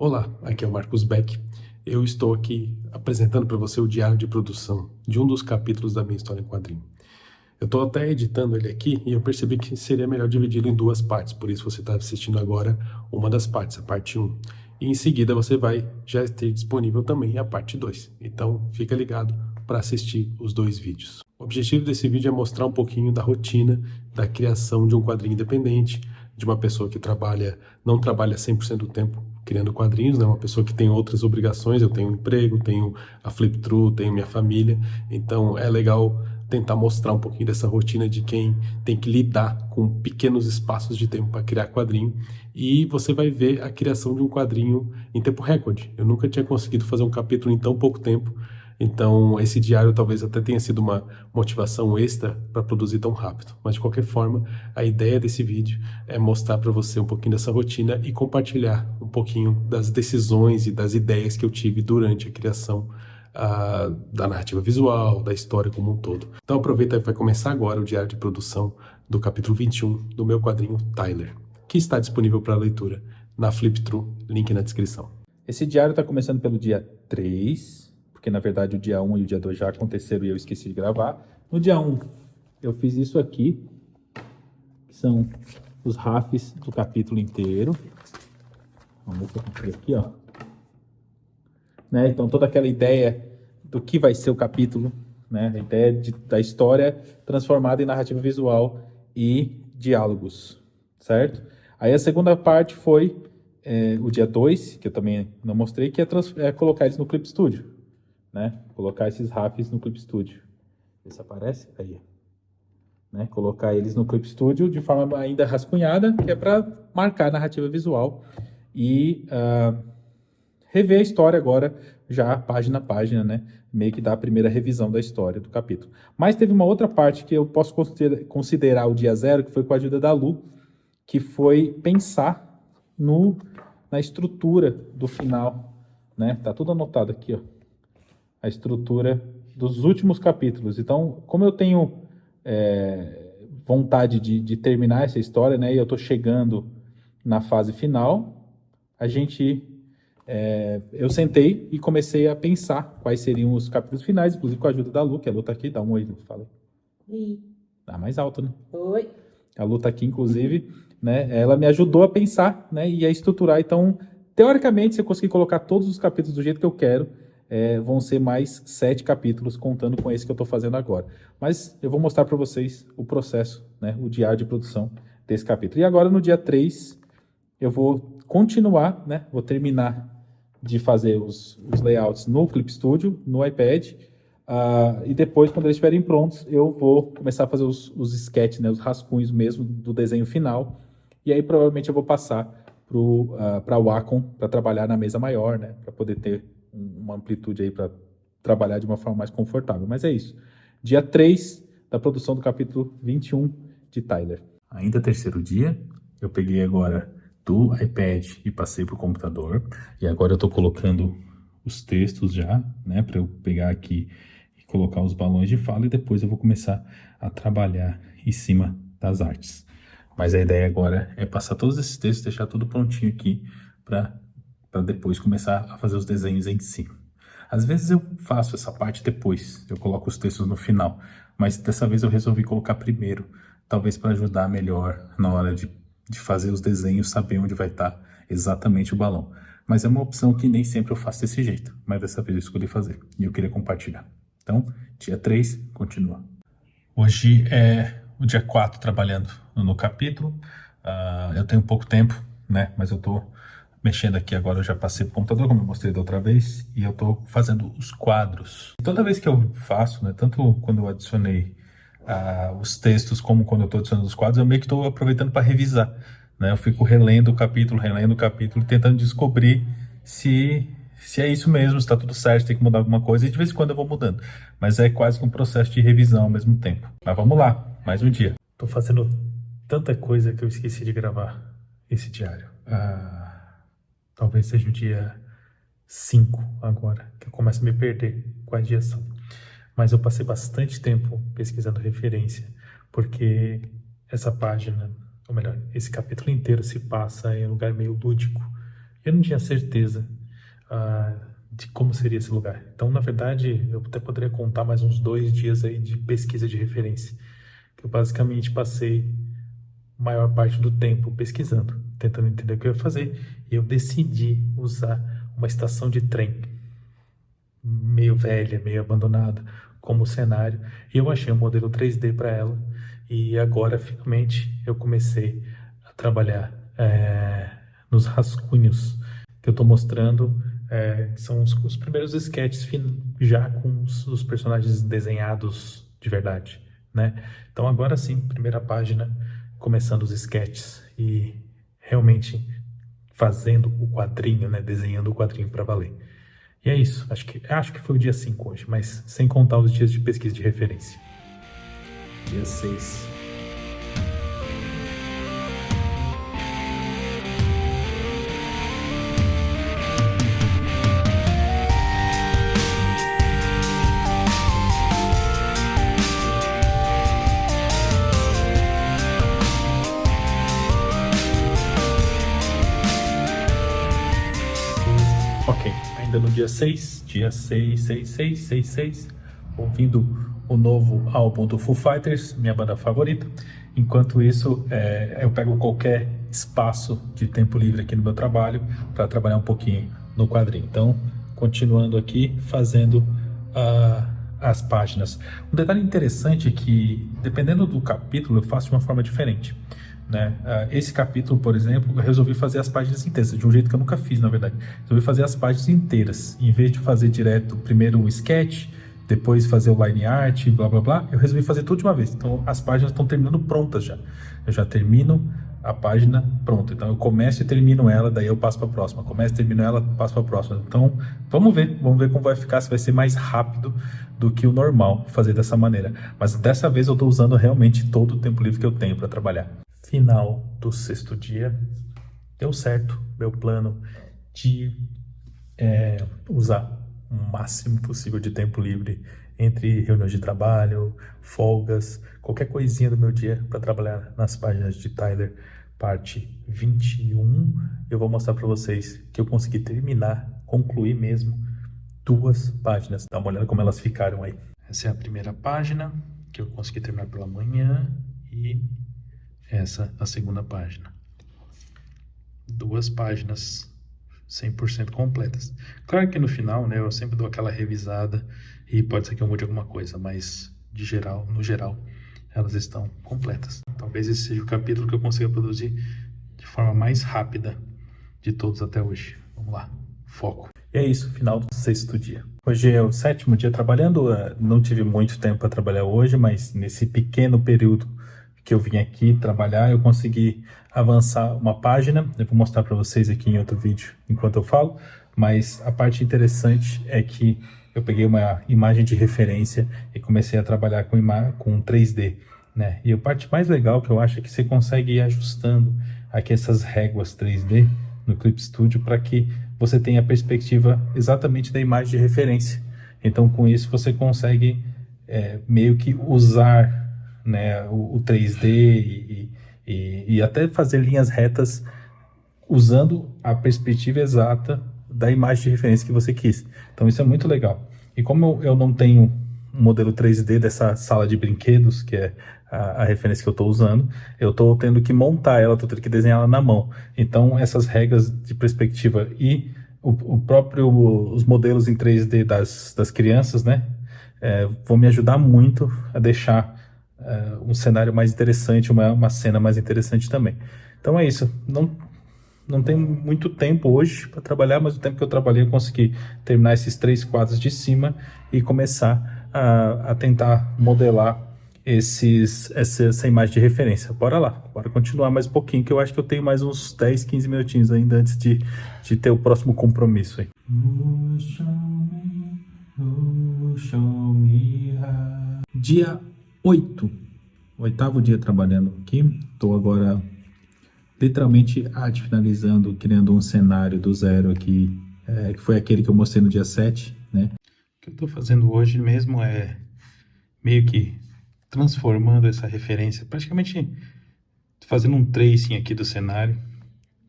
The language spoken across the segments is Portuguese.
Olá, aqui é o Marcos Beck. Eu estou aqui apresentando para você o diário de produção de um dos capítulos da minha história em quadrinho. Eu estou até editando ele aqui e eu percebi que seria melhor dividi-lo em duas partes, por isso você está assistindo agora uma das partes, a parte 1. E em seguida você vai já ter disponível também a parte 2. Então fica ligado para assistir os dois vídeos. O objetivo desse vídeo é mostrar um pouquinho da rotina da criação de um quadrinho independente, de uma pessoa que não trabalha 100% do tempo criando quadrinhos, né? Uma pessoa que tem outras obrigações. Eu tenho um emprego, tenho a Flip Through, tenho minha família, então é legal tentar mostrar um pouquinho dessa rotina de quem tem que lidar com pequenos espaços de tempo para criar quadrinho. E você vai ver a criação de um quadrinho em tempo recorde. Eu nunca tinha conseguido fazer um capítulo em tão pouco tempo, então esse diário talvez até tenha sido uma motivação extra para produzir tão rápido. Mas de qualquer forma, a ideia desse vídeo é mostrar para você um pouquinho dessa rotina e compartilhar um pouquinho das decisões e das ideias que eu tive durante a criação da narrativa visual, da história como um todo. Então aproveita e vai começar agora o diário de produção do capítulo 21 do meu quadrinho Tyler, que está disponível para leitura na Flip Through, link na descrição. Esse diário está começando pelo dia 3, porque na verdade o dia 1 e o dia 2 já aconteceram e eu esqueci de gravar. No dia 1 eu fiz isso aqui, que são os rafes do capítulo inteiro. Vamos ver se eu consigo aqui, ó. Né? Então toda aquela ideia do que vai ser o capítulo, né? A ideia da história transformada em narrativa visual e diálogos, certo? Aí a segunda parte foi o dia 2, que eu também não mostrei, que é colocar eles no Clip Studio, né? Colocar esses rafes no Clip Studio. Esse aparece? Aí. Né? Colocar eles no Clip Studio de forma ainda rascunhada, que é para marcar a narrativa visual e rever a história agora, já página a página, né? Meio que dar a primeira revisão da história do capítulo. Mas teve uma outra parte que eu posso considerar o dia 0, que foi com a ajuda da Lu, que foi pensar na estrutura do final, né? Tá tudo anotado aqui, ó. A estrutura dos últimos capítulos. Então, como eu tenho vontade de terminar essa história, né? E eu tô chegando na fase final, eu sentei e comecei a pensar quais seriam os capítulos finais, inclusive com a ajuda da Lu, que a Lu tá aqui. Dá um oi, Lu, fala. Oi. Dá mais alto, né? Oi. A Lu tá aqui, inclusive, né? Ela me ajudou a pensar, né? E a estruturar. Então, teoricamente, se eu conseguir colocar todos os capítulos do jeito que eu quero, vão ser mais 7 capítulos, contando com esse que eu tô fazendo agora. Mas eu vou mostrar para vocês o processo, né? O diário de produção desse capítulo. E agora, no dia 3, eu vou continuar, né? Vou terminar de fazer os layouts no Clip Studio, no iPad, e depois, quando eles estiverem prontos, eu vou começar a fazer os sketches, né? Os rascunhos mesmo do desenho final, e aí provavelmente eu vou passar para o Wacom para trabalhar na mesa maior, né? Para poder ter uma amplitude aí para trabalhar de uma forma mais confortável. Mas é isso. Dia 3 da produção do capítulo 21 de Tyler. Ainda terceiro dia, eu peguei agora do iPad e passei para o computador. E agora eu estou colocando os textos já, né? Para eu pegar aqui e colocar os balões de fala, e depois eu vou começar a trabalhar em cima das artes. Mas a ideia agora é passar todos esses textos, deixar tudo prontinho aqui para depois começar a fazer os desenhos em si. Às vezes eu faço essa parte depois, eu coloco os textos no final, mas dessa vez eu resolvi colocar primeiro, talvez para ajudar melhor na hora de fazer os desenhos, saber onde vai estar exatamente o balão. Mas é uma opção que nem sempre eu faço desse jeito, mas dessa vez eu escolhi fazer e eu queria compartilhar. Então, dia 3, continua. Hoje é o dia 4 trabalhando no capítulo. Eu tenho pouco tempo, né? Mas eu tô mexendo aqui agora, eu já passei pro computador, como eu mostrei da outra vez, e eu tô fazendo os quadros. Toda vez que eu faço, né? Tanto quando eu adicionei os textos, como quando eu tô adicionando os quadros, eu meio que tô aproveitando para revisar, né? Eu fico relendo o capítulo, tentando descobrir se é isso mesmo, se tá tudo certo, se tem que mudar alguma coisa, e de vez em quando eu vou mudando. Mas é quase que um processo de revisão ao mesmo tempo. Mas vamos lá, mais um dia. Tô fazendo tanta coisa que eu esqueci de gravar esse diário. Talvez seja o dia 5 agora, que eu começo a me perder quais dias são. Mas eu passei bastante tempo pesquisando referência, porque essa página, ou melhor, esse capítulo inteiro se passa em um lugar meio lúdico. Eu não tinha certeza de como seria esse lugar. Então, na verdade, eu até poderia contar mais uns 2 dias aí de pesquisa de referência, que eu basicamente passei a maior parte do tempo pesquisando, tentando entender o que eu ia fazer, e eu decidi usar uma estação de trem meio velha, meio abandonada, como cenário. E eu achei um modelo 3D para ela. E agora, finalmente, eu comecei a trabalhar nos rascunhos que eu estou mostrando. Que são os primeiros sketches já com os personagens desenhados de verdade, né? Então, agora sim, primeira página, começando os sketches e realmente fazendo o quadrinho, né? Desenhando o quadrinho para valer. E é isso, acho que foi o dia 5 hoje, mas sem contar os dias de pesquisa de referência. Dia 6. Ok, ainda no dia 6, dia 6, ouvindo o novo álbum do Foo Fighters, minha banda favorita. Enquanto isso, eu pego qualquer espaço de tempo livre aqui no meu trabalho para trabalhar um pouquinho no quadrinho. Então, continuando aqui, fazendo as páginas. Um detalhe interessante é que, dependendo do capítulo, eu faço de uma forma diferente. Né? Esse capítulo, por exemplo, eu resolvi fazer as páginas inteiras, de um jeito que eu nunca fiz, na verdade. Resolvi fazer as páginas inteiras, em vez de fazer direto primeiro o sketch, depois fazer o line art, blá blá blá, eu resolvi fazer tudo de uma vez. Então as páginas estão terminando prontas já. Eu já termino a página pronta. Então eu começo e termino ela, daí eu passo para a próxima. Começo e termino ela, passo para a próxima. Então vamos ver como vai ficar, se vai ser mais rápido do que o normal fazer dessa maneira. Mas dessa vez eu estou usando realmente todo o tempo livre que eu tenho para trabalhar. Final do 6º dia, deu certo meu plano de usar o máximo possível de tempo livre entre reuniões de trabalho, folgas, qualquer coisinha do meu dia para trabalhar nas páginas de Tyler, parte 21. Eu vou mostrar para vocês que eu consegui concluir mesmo 2 páginas. Dá uma olhada como elas ficaram aí. Essa é a primeira página que eu consegui terminar pela manhã e essa a segunda página. 2 páginas 100% completas. Claro que no final, né, eu sempre dou aquela revisada e pode ser que eu mude alguma coisa, mas no geral, elas estão completas. Talvez esse seja o capítulo que eu consiga produzir de forma mais rápida de todos até hoje. Vamos lá, foco. E é isso, final do 6º dia. Hoje é o 7º dia trabalhando, não tive muito tempo para trabalhar hoje, mas nesse pequeno período que eu vim aqui trabalhar, eu consegui avançar uma página. Eu vou mostrar para vocês aqui em outro vídeo enquanto eu falo, mas a parte interessante é que eu peguei uma imagem de referência e comecei a trabalhar com 3D, né? E a parte mais legal que eu acho é que você consegue ir ajustando aqui essas réguas 3D no Clip Studio para que você tenha a perspectiva exatamente da imagem de referência. Então, com isso, você consegue meio que usar, né, o 3D e até fazer linhas retas usando a perspectiva exata da imagem de referência que você quis. Então isso é muito legal. E como eu não tenho um modelo 3D dessa sala de brinquedos, que é a referência que eu estou usando, eu estou tendo que montar ela, estou tendo que desenhar ela na mão. Então essas regras de perspectiva e os modelos em 3D das crianças, né, vão me ajudar muito a deixar um cenário mais interessante, uma cena mais interessante também. Então é isso. Não tenho muito tempo hoje para trabalhar, mas o tempo que eu trabalhei eu consegui terminar esses 3 quadros de cima e começar a tentar modelar essa imagem de referência. Bora lá, bora continuar mais um pouquinho, que eu acho que eu tenho mais uns 10, 15 minutinhos ainda antes de ter o próximo compromisso aí. Dia 8, 8º dia trabalhando aqui. Estou agora literalmente finalizando, criando um cenário do zero aqui, que foi aquele que eu mostrei no dia 7, né? O que eu estou fazendo hoje mesmo é meio que transformando essa referência, praticamente fazendo um tracing aqui do cenário,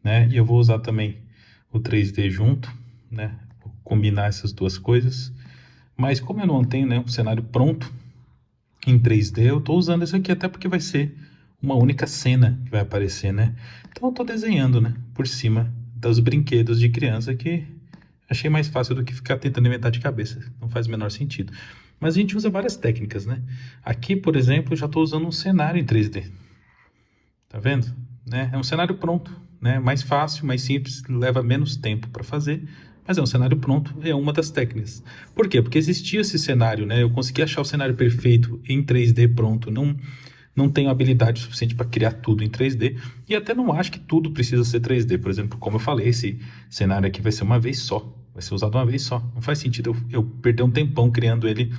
né? E eu vou usar também o 3D junto, né? Vou combinar essas duas coisas. Mas como eu não tenho, né, um cenário pronto em 3D, eu estou usando isso aqui até porque vai ser uma única cena que vai aparecer, né? Então eu estou desenhando, né, por cima dos brinquedos de criança, que achei mais fácil do que ficar tentando inventar de cabeça. Não faz o menor sentido. Mas a gente usa várias técnicas, né? Aqui, por exemplo, eu já estou usando um cenário em 3D. Tá vendo? Né? É um cenário pronto, né? Mais fácil, mais simples, leva menos tempo para fazer, mas é um cenário pronto, é uma das técnicas. Por quê? Porque existia esse cenário, né? Eu consegui achar o cenário perfeito em 3D pronto, não tenho habilidade suficiente para criar tudo em 3D, e até não acho que tudo precisa ser 3D. Por exemplo, como eu falei, esse cenário aqui vai ser uma vez só, vai ser usado uma vez só. Não faz sentido eu perder um tempão criando ele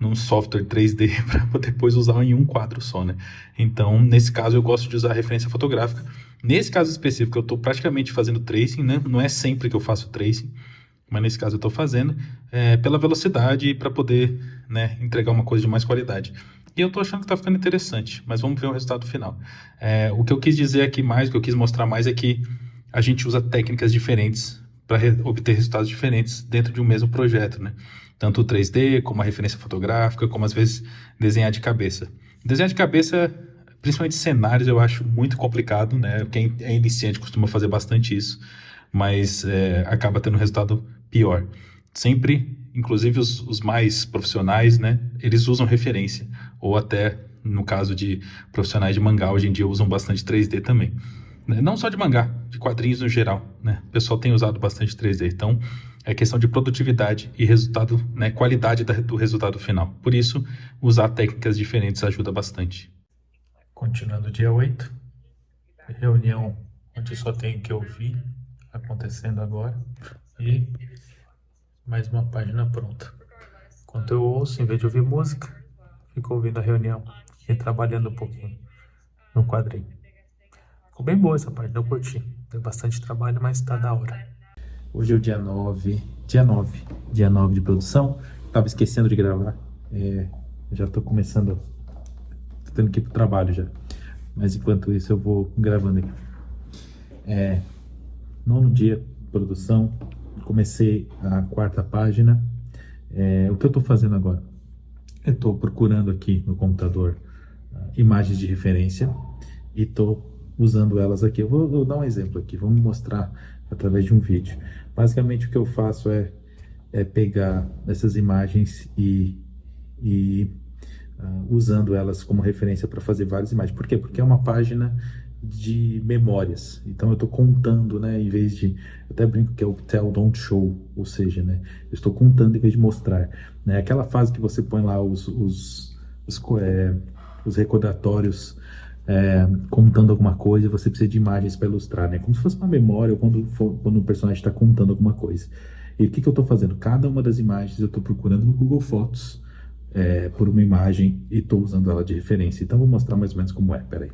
num software 3D para depois usar em um quadro só, né? Então, nesse caso, eu gosto de usar a referência fotográfica. Nesse caso específico, eu estou praticamente fazendo tracing, né? Não é sempre que eu faço tracing, mas nesse caso eu estou fazendo pela velocidade e para poder, né, entregar uma coisa de mais qualidade. E eu estou achando que está ficando interessante, mas vamos ver o resultado final. O que eu quis dizer aqui mais, o que eu quis mostrar mais é que a gente usa técnicas diferentes para obter resultados diferentes dentro de um mesmo projeto, né? Tanto o 3D, como a referência fotográfica, como às vezes desenhar de cabeça. Desenhar de cabeça, principalmente cenários, eu acho muito complicado, né? Quem é iniciante costuma fazer bastante isso, mas acaba tendo um resultado pior. Sempre, inclusive os mais profissionais, né? Eles usam referência, ou até, no caso de profissionais de mangá, hoje em dia usam bastante 3D também. Não só de mangá, de quadrinhos no geral, né? O pessoal tem usado bastante 3D, então é questão de produtividade e resultado, né? Qualidade do resultado final. Por isso, usar técnicas diferentes ajuda bastante. Continuando o dia 8, reunião onde só tem que ouvir acontecendo agora e mais uma página pronta. Enquanto eu ouço, em vez de ouvir música, fico ouvindo a reunião e trabalhando um pouquinho no quadrinho. Ficou bem boa essa parte, eu curti. Deu bastante trabalho, mas tá da hora. Hoje é o dia 9 de produção. Tava esquecendo de gravar. Já tô começando, tô tendo que ir pro trabalho já. Mas enquanto isso eu vou gravando aqui. 9º dia de produção. Comecei a 4ª página. O que eu tô fazendo agora? Eu tô procurando aqui no computador imagens de referência e tô usando elas aqui. Eu vou dar um exemplo aqui, vamos mostrar através de um vídeo. Basicamente o que eu faço é pegar essas imagens e usando elas como referência para fazer várias imagens. Por quê? Porque é uma página de memórias. Então eu estou contando, né, em vez de... Eu até brinco que é o tell, don't show, ou seja, né, eu estou contando em vez de mostrar. Né? Aquela fase que você põe lá os recordatórios contando alguma coisa, você precisa de imagens para ilustrar, né? Como se fosse uma memória ou quando o personagem está contando alguma coisa. E o que eu estou fazendo? Cada uma das imagens eu estou procurando no Google Fotos por uma imagem e estou usando ela de referência. Então vou mostrar mais ou menos como é. Peraí.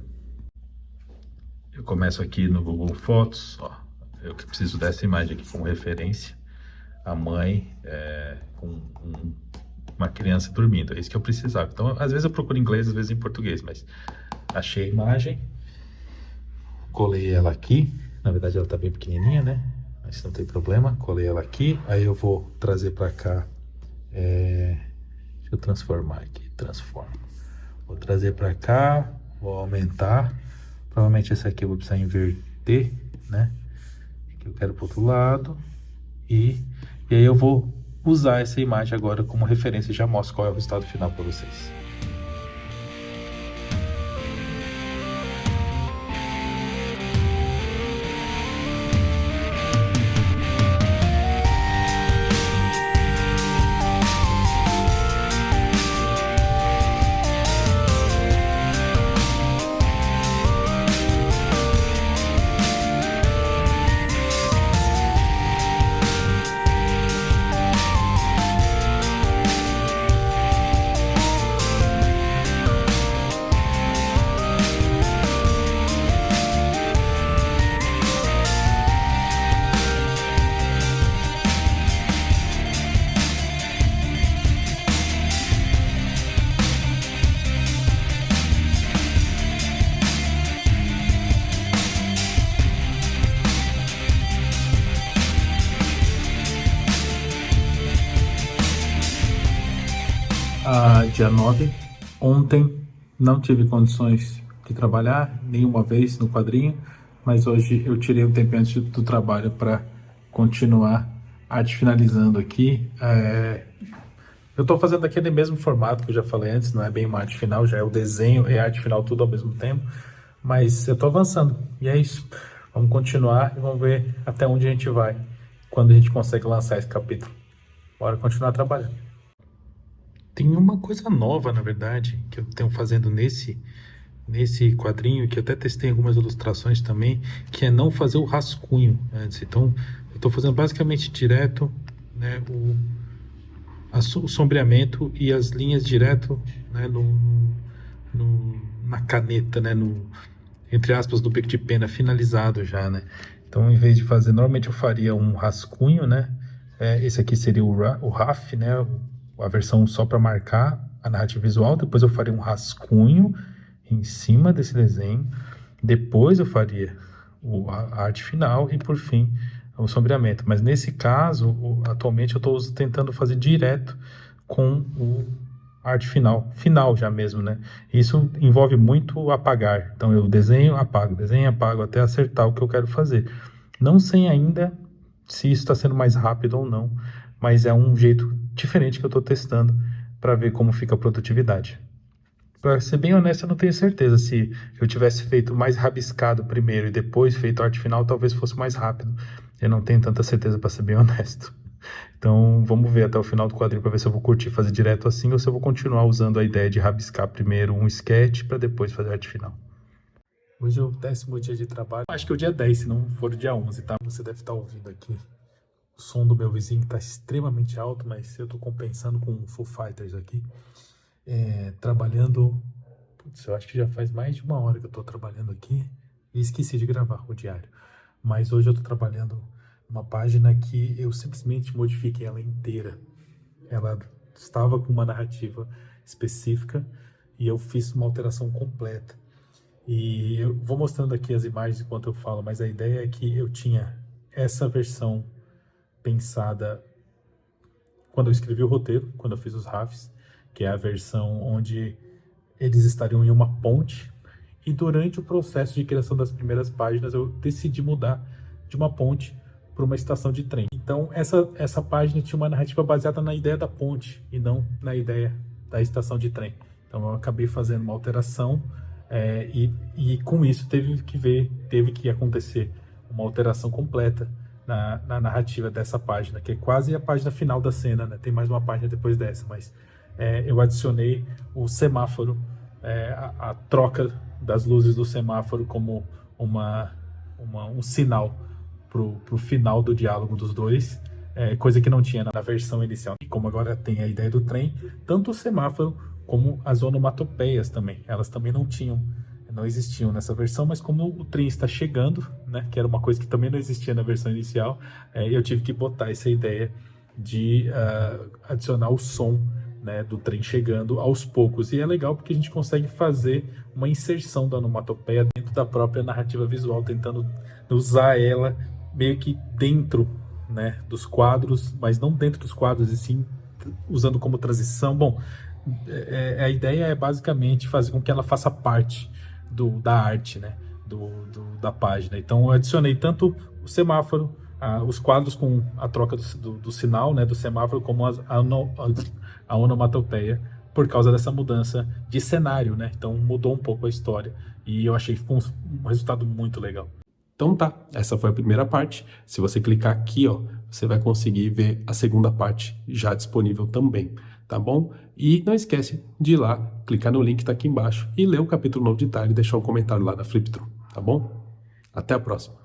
Eu começo aqui no Google Fotos, ó. Eu preciso dessa imagem aqui como referência. A mãe com uma criança dormindo, é isso que eu precisava. Então, às vezes eu procuro em inglês, às vezes em português, mas achei a imagem, colei ela aqui. Na verdade ela tá bem pequenininha, né? Mas não tem problema, colei ela aqui. Aí eu vou trazer para cá, deixa eu transformar aqui, transformo. Vou trazer para cá, vou aumentar. Provavelmente essa aqui eu vou precisar inverter, né? Que eu quero pro outro lado. E aí eu vou usar essa imagem agora como referência e já mostro qual é o resultado final para vocês. dia 9. Ontem não tive condições de trabalhar nenhuma vez no quadrinho, mas hoje eu tirei um tempo antes do trabalho para continuar arte finalizando aqui. Eu estou fazendo aquele mesmo formato que eu já falei antes, não é bem uma arte final, já é o desenho e a arte final tudo ao mesmo tempo, mas eu estou avançando, e é isso. Vamos continuar e vamos ver até onde a gente vai, quando a gente consegue lançar esse capítulo. Bora continuar trabalhando. Tem uma coisa nova, na verdade, que eu tenho fazendo nesse quadrinho, que eu até testei algumas ilustrações também, que é não fazer o rascunho antes. Então, eu estou fazendo basicamente direto, né, o sombreamento e as linhas direto, né, na caneta, né, entre aspas, do bico de pena finalizado já, né. Então, em vez de fazer, normalmente eu faria um rascunho, né, esse aqui seria o RAF, né, a versão só para marcar a narrativa visual. Depois eu faria um rascunho em cima desse desenho, depois eu faria a arte final e, por fim, o sombreamento. Mas nesse caso, atualmente eu estou tentando fazer direto com a arte final já mesmo, né? Isso envolve muito apagar. Então eu desenho, apago, até acertar o que eu quero fazer. Não sei ainda se isso está sendo mais rápido ou não, mas é um jeito diferente que eu estou testando para ver como fica a produtividade. Para ser bem honesto, eu não tenho certeza. Se eu tivesse feito mais rabiscado primeiro e depois feito a arte final, talvez fosse mais rápido. Eu não tenho tanta certeza, para ser bem honesto. Então, vamos ver até o final do quadrinho para ver se eu vou curtir fazer direto assim ou se eu vou continuar usando a ideia de rabiscar primeiro um sketch para depois fazer a arte final. Hoje é o 10º dia de trabalho. Acho que é o dia 10, se não for o dia 11, tá? Você deve estar ouvindo aqui o som do meu vizinho, que está extremamente alto, mas eu estou compensando com o Foo Fighters aqui. Trabalhando... Putz, eu acho que já faz mais de 1 hora que eu estou trabalhando aqui e esqueci de gravar o diário. Mas hoje eu estou trabalhando uma página que eu simplesmente modifiquei ela inteira. Ela estava com uma narrativa específica e eu fiz uma alteração completa. E eu vou mostrando aqui as imagens enquanto eu falo, mas a ideia é que eu tinha essa versão pensada quando eu escrevi o roteiro, quando eu fiz os RAFs, que é a versão onde eles estariam em uma ponte, e durante o processo de criação das primeiras páginas eu decidi mudar de uma ponte para uma estação de trem. Então essa página tinha uma narrativa baseada na ideia da ponte e não na ideia da estação de trem. Então eu acabei fazendo uma alteração e com isso teve que acontecer uma alteração completa na narrativa dessa página, que é quase a página final da cena, né? Tem mais uma página depois dessa, mas eu adicionei o semáforo, a troca das luzes do semáforo como um sinal pro final do diálogo dos dois, coisa que não tinha na versão inicial. E como agora tem a ideia do trem, tanto o semáforo como as onomatopeias também, elas também não existiam nessa versão, mas como o trem está chegando, né, que era uma coisa que também não existia na versão inicial, eu tive que botar essa ideia de adicionar o som, né, do trem chegando aos poucos. E é legal porque a gente consegue fazer uma inserção da onomatopeia dentro da própria narrativa visual, tentando usar ela meio que dentro, né, dos quadros, mas não dentro dos quadros, e sim usando como transição. Bom, a ideia é basicamente fazer com que ela faça parte da arte, né, da página. Então eu adicionei tanto o semáforo, os quadros com a troca do sinal, né, do semáforo, como a onomatopeia, por causa dessa mudança de cenário, né? Então mudou um pouco a história e eu achei que ficou um resultado muito legal. Então tá, essa foi a primeira parte. Se você clicar aqui, ó, você vai conseguir ver a segunda parte já disponível também, tá bom? E não esquece de ir lá, clicar no link que tá aqui embaixo e ler o capítulo novo de tarde e deixar um comentário lá na Fliptron, tá bom? Até a próxima.